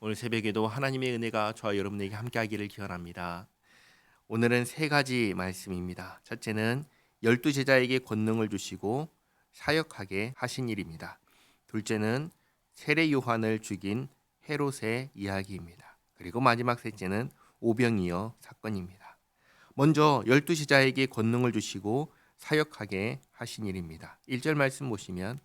오늘 새벽에도 하나님의 은혜가 저와 여러분에게 함께하기를 기원합니다. 오늘은 세 가지 말씀입니다. 첫째는 12제자에게 권능을 주시고 사역하게 하신 일입니다. 둘째는 세례 요한을 죽인 헤롯의 이야기입니다. 그리고 마지막 셋째는 오병이어 사건입니다. 먼저 12제자에게 권능을 주시고 사역하게 하신 일입니다. 1절 말씀 보시면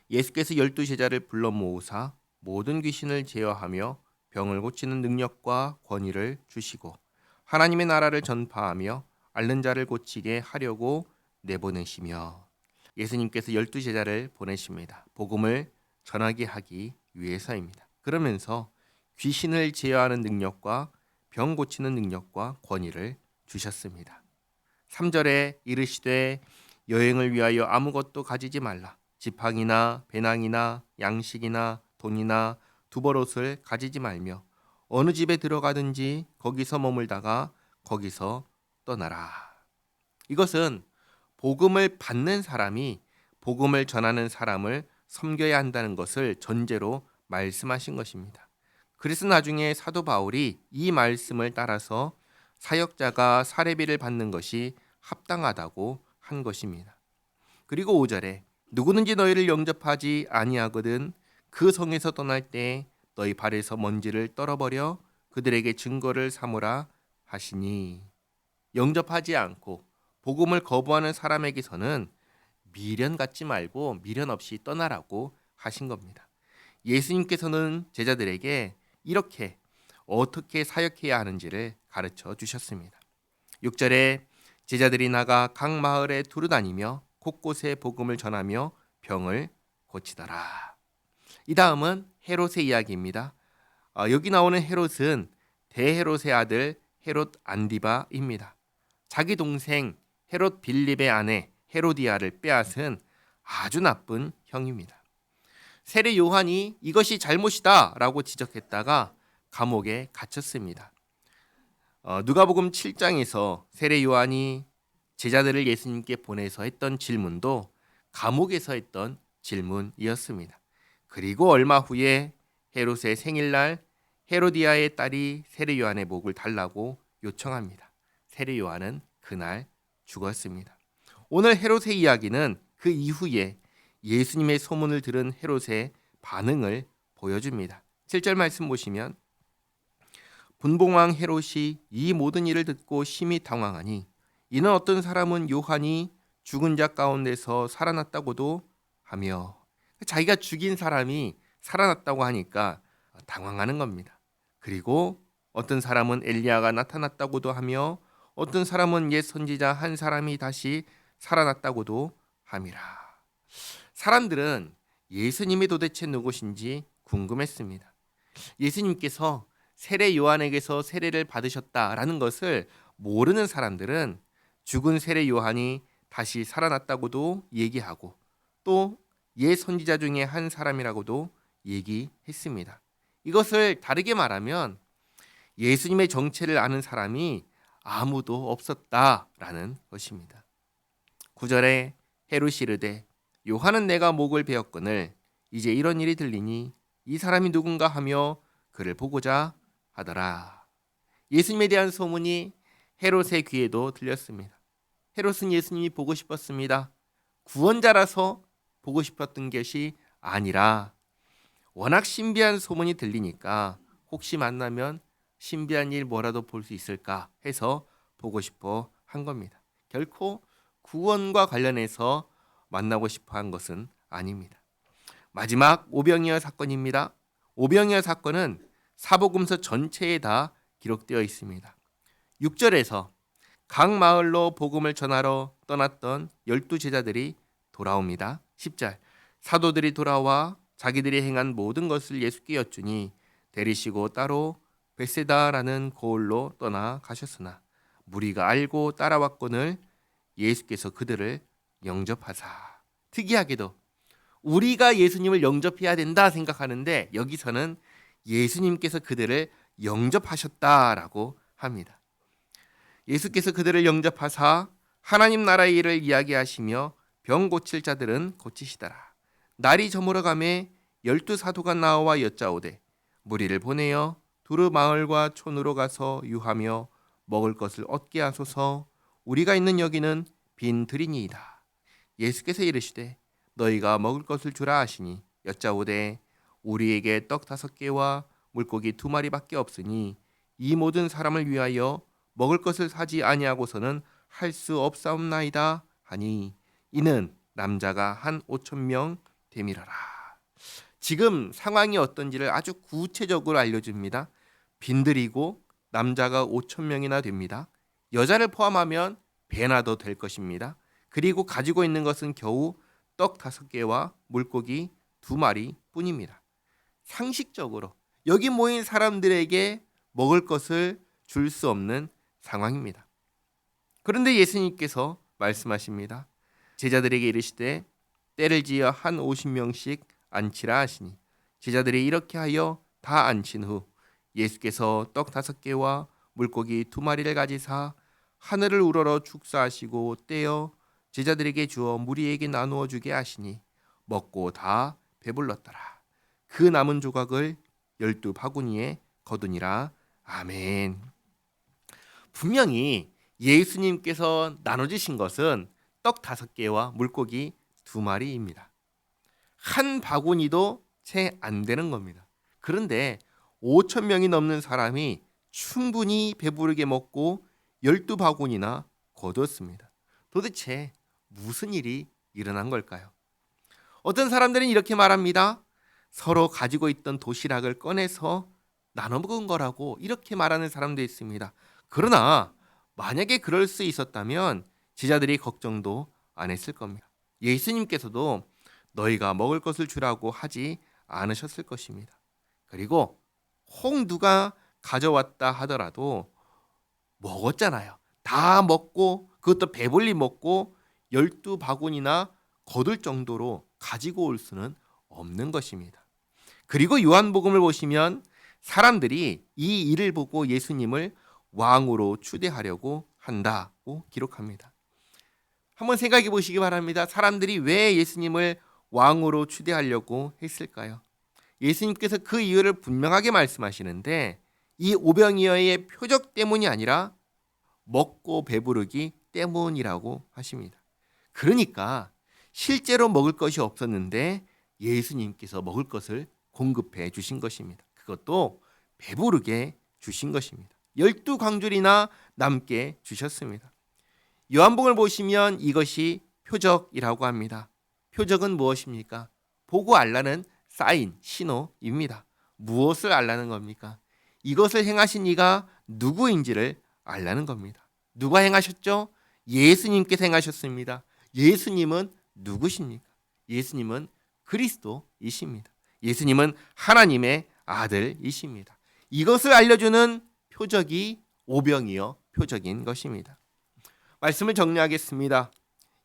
예수께서 12제자를 불러 모으사 모든 귀신을 제어하며 병을 고치는 능력과 권위를 주시고 하나님의 나라를 전파하며 앓는 자를 고치게 하려고 내보내시며 예수님께서 12제자를 보내십니다. 복음을 전하게 하기 위해서입니다. 그러면서 귀신을 제어하는 능력과 병 고치는 능력과 권위를 주셨습니다. 3절에 이르시되 여행을 위하여 아무것도 가지지 말라. 지팡이나 배낭이나 양식이나 돈이나 두벌옷을 가지지 말며 어느 집에 들어가든지 거기서 머물다가 거기서 떠나라. 이것은 복음을 받는 사람이 복음을 전하는 사람을 섬겨야 한다는 것을 전제로 말씀하신 것입니다. 그래서 나중에 사도 바울이 이 말씀을 따라서 사역자가 사례비를 받는 것이 합당하다고 한 것입니다. 그리고 5절에 누구든지 너희를 영접하지 아니하거든 그 성에서 떠날 때 너희 발에서 먼지를 떨어버려 그들에게 증거를 삼으라 하시니 영접하지 않고 복음을 거부하는 사람에게서는 미련 갖지 말고 미련 없이 떠나라고 하신 겁니다. 예수님께서는 제자들에게 이렇게 어떻게 사역해야 하는지를 가르쳐 주셨습니다. 6절에 제자들이 나가 각 마을에 두루다니며 곳곳에 복음을 전하며 병을 고치더라. 이 다음은 헤롯의 이야기입니다. 여기 나오는 헤롯은 대헤롯의 아들 헤롯 안디바입니다. 자기 동생 헤롯 빌립의 아내 헤로디아를 빼앗은 아주 나쁜 형입니다. 세례 요한이 이것이 잘못이다 라고 지적했다가 감옥에 갇혔습니다. 누가복음 7장에서 세례 요한이 제자들을 예수님께 보내서 했던 질문도 감옥에서 했던 질문이었습니다. 그리고 얼마 후에 헤롯의 생일날 헤로디아의 딸이 세례 요한의 목을 달라고 요청합니다. 세례 요한은 그날 죽었습니다. 오늘 헤롯의 이야기는 그 이후에 예수님의 소문을 들은 헤롯의 반응을 보여줍니다. 7절 말씀 보시면 분봉왕 헤롯이 이 모든 일을 듣고 심히 당황하니 이는 어떤 사람은 요한이 죽은 자 가운데서 살아났다고도 하며 자기가 죽인 사람이 살아났다고 하니까 당황하는 겁니다. 그리고 어떤 사람은 엘리야가 나타났다고도 하며 어떤 사람은 옛 선지자 한 사람이 다시 살아났다고도 함이라. 사람들은 예수님이 도대체 누구신지 궁금했습니다. 예수님께서 세례 요한에게서 세례를 받으셨다라는 것을 모르는 사람들은 죽은 세례 요한이 다시 살아났다고도 얘기하고 또 옛 선지자 중에 한 사람이라고도 얘기했습니다. 이것을 다르게 말하면 예수님의 정체를 아는 사람이 아무도 없었다라는 것입니다. 9절에 헤롯이 이르되 요한은 내가 목을 베었거늘 이제 이런 일이 들리니 이 사람이 누군가 하며 그를 보고자 하더라. 예수님에 대한 소문이 헤롯의 귀에도 들렸습니다. 헤롯은 예수님이 보고 싶었습니다. 구원자라서 보고 싶었던 것이 아니라 워낙 신비한 소문이 들리니까 혹시 만나면 신비한 일 뭐라도 볼 수 있을까 해서 보고 싶어 한 겁니다. 결코 구원과 관련해서 만나고 싶어 한 것은 아닙니다. 마지막 오병이어 사건입니다. 오병이어 사건은 사복음서 전체에 다 기록되어 있습니다. 6절에서 각 마을로 복음을 전하러 떠났던 12제자들이 돌아옵니다. 10절 사도들이 돌아와 자기들이 행한 모든 것을 예수께 여쭈니 데리시고 따로 베세다라는 고을로 떠나 가셨으나 무리가 알고 따라왔거늘 예수께서 그들을 영접하사. 특이하게도 우리가 예수님을 영접해야 된다 생각하는데 여기서는 예수님께서 그들을 영접하셨다라고 합니다. 예수께서 그들을 영접하사 하나님 나라의 일을 이야기하시며 병 고칠 자들은 고치시더라. 날이 저물어 가매 12 사도가 나와 여짜오되 무리를 보내어 두루 마을과 촌으로 가서 유하며 먹을 것을 얻게 하소서. 우리가 있는 여기는 빈 들이니이다. 예수께서 이르시되 너희가 먹을 것을 주라 하시니 여짜오되 우리에게 떡 5개와 물고기 2마리밖에 없으니 이 모든 사람을 위하여 먹을 것을 사지 아니하고서는 할 수 없사옵나이다 하니 이는 남자가 한 5,000명 되밀어라. 지금 상황이 어떤지를 아주 구체적으로 알려줍니다. 빈들이고 남자가 5,000명이나 됩니다. 여자를 포함하면 배나 더 될 것입니다. 그리고 가지고 있는 것은 겨우 떡 5개와 물고기 2마리 뿐입니다. 상식적으로 여기 모인 사람들에게 먹을 것을 줄 수 없는 상황입니다. 그런데 예수님께서 말씀하십니다. 제자들에게 이르시되 때를 지어 한 50명씩 앉히라 하시니 제자들이 이렇게 하여 다 앉힌 후 예수께서 떡 5개와 물고기 2마리를 가지사 하늘을 우러러 축사하시고 떼어 제자들에게 주어 무리에게 나누어 주게 하시니 먹고 다 배불렀더라. 그 남은 조각을 12바구니에 거두니라. 아멘. 분명히 예수님께서 나눠주신 것은 떡 5개와 물고기 2마리입니다. 한 바구니도 채 안 되는 겁니다. 그런데 5,000명이 넘는 사람이 충분히 배부르게 먹고 12바구니나 거두었습니다. 도대체 무슨 일이 일어난 걸까요? 어떤 사람들은 이렇게 말합니다. 서로 가지고 있던 도시락을 꺼내서 나눠 먹은 거라고 이렇게 말하는 사람도 있습니다. 그러나 만약에 그럴 수 있었다면 제자들이 걱정도 안 했을 겁니다. 예수님께서도 너희가 먹을 것을 주라고 하지 않으셨을 것입니다. 그리고 혹 누가 가져왔다 하더라도 먹었잖아요. 다 먹고 그것도 배불리 먹고 12바구니나 거둘 정도로 가지고 올 수는 없는 것입니다. 그리고 요한복음을 보시면 사람들이 이 일을 보고 예수님을 왕으로 추대하려고 한다고 기록합니다. 한번 생각해 보시기 바랍니다. 사람들이 왜 예수님을 왕으로 추대하려고 했을까요? 예수님께서 그 이유를 분명하게 말씀하시는데 이 오병이어의 표적 때문이 아니라 먹고 배부르기 때문이라고 하십니다. 그러니까 실제로 먹을 것이 없었는데 예수님께서 먹을 것을 공급해 주신 것입니다. 그것도 배부르게 주신 것입니다. 12광줄이나 남게 주셨습니다. 요한복음을 보시면 이것이 표적이라고 합니다. 표적은 무엇입니까? 보고 알라는 사인, 신호입니다. 무엇을 알라는 겁니까? 이것을 행하신 이가 누구인지를 알라는 겁니다. 누가 행하셨죠? 예수님께서 행하셨습니다. 예수님은 누구십니까? 예수님은 그리스도이십니다. 예수님은 하나님의 아들이십니다. 이것을 알려주는 표적이 오병이어 표적인 것입니다. 말씀을 정리하겠습니다.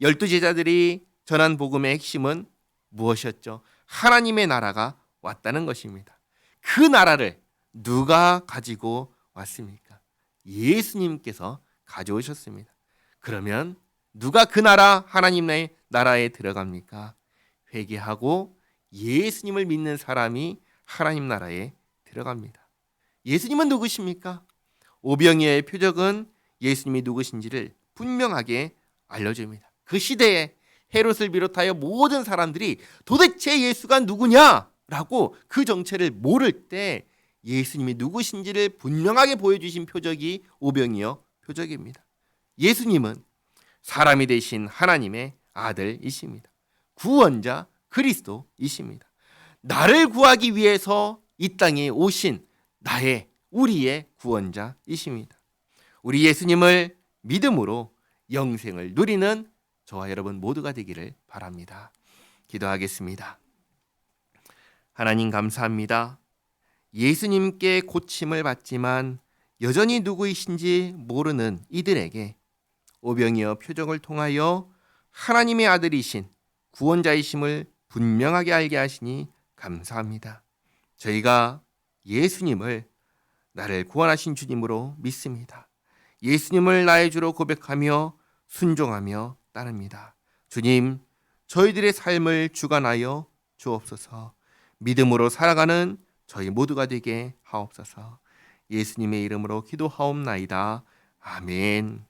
12제자들이 전한 복음의 핵심은 무엇이었죠? 하나님의 나라가 왔다는 것입니다. 그 나라를 누가 가지고 왔습니까? 예수님께서 가져오셨습니다. 그러면 누가 그 나라 하나님의 나라에 들어갑니까? 회개하고 예수님을 믿는 사람이 하나님 나라에 들어갑니다. 예수님은 누구십니까? 오병이어의 표적은 예수님이 누구신지를 분명하게 알려줍니다. 그 시대에 헤롯을 비롯하여 모든 사람들이 도대체 예수가 누구냐라고 그 정체를 모를 때 예수님이 누구신지를 분명하게 보여주신 표적이 오병이어 표적입니다. 예수님은 사람이 되신 하나님의 아들이십니다. 구원자 그리스도이십니다. 나를 구하기 위해서 이 땅에 오신 우리의 구원자이십니다. 우리 예수님을 믿음으로 영생을 누리는 저와 여러분 모두가 되기를 바랍니다. 기도하겠습니다. 하나님 감사합니다. 예수님께 고침을 받지만 여전히 누구이신지 모르는 이들에게 오병이어 표적을 통하여 하나님의 아들이신 구원자이심을 분명하게 알게 하시니 감사합니다. 저희가 예수님을 나를 구원하신 주님으로 믿습니다. 예수님을 나의 주로 고백하며 순종하며 따릅니다. 주님, 저희들의 삶을 주관하여 주옵소서. 믿음으로 살아가는 저희 모두가 되게 하옵소서. 예수님의 이름으로 기도하옵나이다. 아멘.